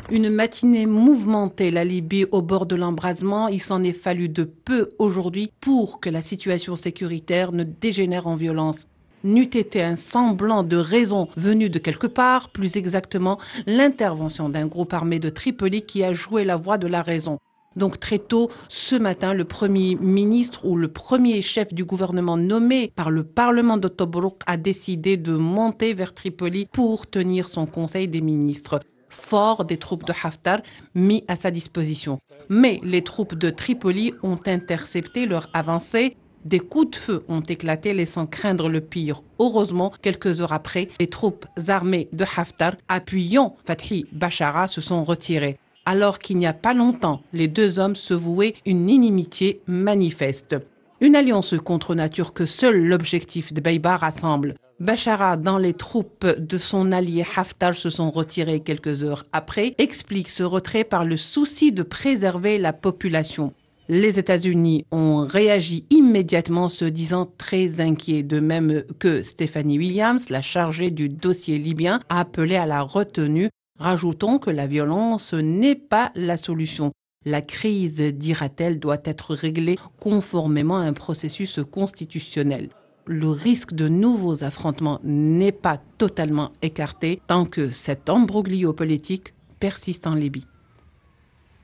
Une matinée mouvementée, la Libye au bord de l'embrasement. Il s'en est fallu de peu aujourd'hui pour que la situation sécuritaire ne dégénère en violence. N'eût été un semblant de raison venu de quelque part, plus exactement l'intervention d'un groupe armé de Tripoli qui a joué la voix de la raison. Donc très tôt, ce matin, le Premier ministre ou le premier chef du gouvernement nommé par le Parlement de Tobrouk a décidé de monter vers Tripoli pour tenir son conseil des ministres, fort des troupes de Haftar mis à sa disposition. Mais les troupes de Tripoli ont intercepté leur avancée. Des coups de feu ont éclaté, laissant craindre le pire. Heureusement, quelques heures après, les troupes armées de Haftar, appuyant Fathi Bashara, se sont retirées. Alors qu'il n'y a pas longtemps, les deux hommes se vouaient une inimitié manifeste. Une alliance contre nature que seul l'objectif de Beïba rassemble. Bashara, dans les troupes de son allié Haftar se sont retirées quelques heures après, explique ce retrait par le souci de préserver la population. Les États-Unis ont réagi immédiatement, se disant très inquiets, de même que Stephanie Williams, la chargée du dossier libyen, a appelé à la retenue. Rajoutons que la violence n'est pas la solution. La crise, dira-t-elle, doit être réglée conformément à un processus constitutionnel. Le risque de nouveaux affrontements n'est pas totalement écarté tant que cet imbroglio politique persiste en Libye.